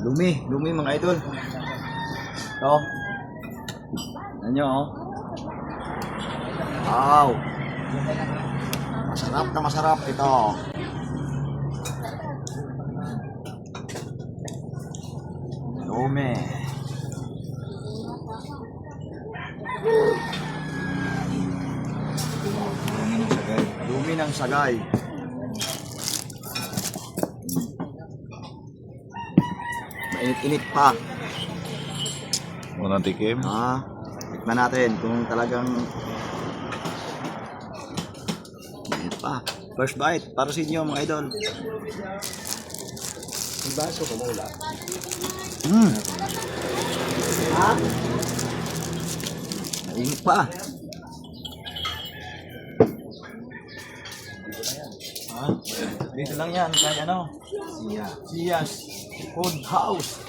Lumi mga idol. Ito. Ano nyo, oh. Wow. Masarap na masarap ito. Lumi. Lumi ng sagay. Mainit-init pa. Unang tikim. Tikman natin kung talagang mainit pa. First bite para sa inyo mga idol. Baso ko mula. Mainit pa. Dito lang yan kaya ano? Siyas Food House.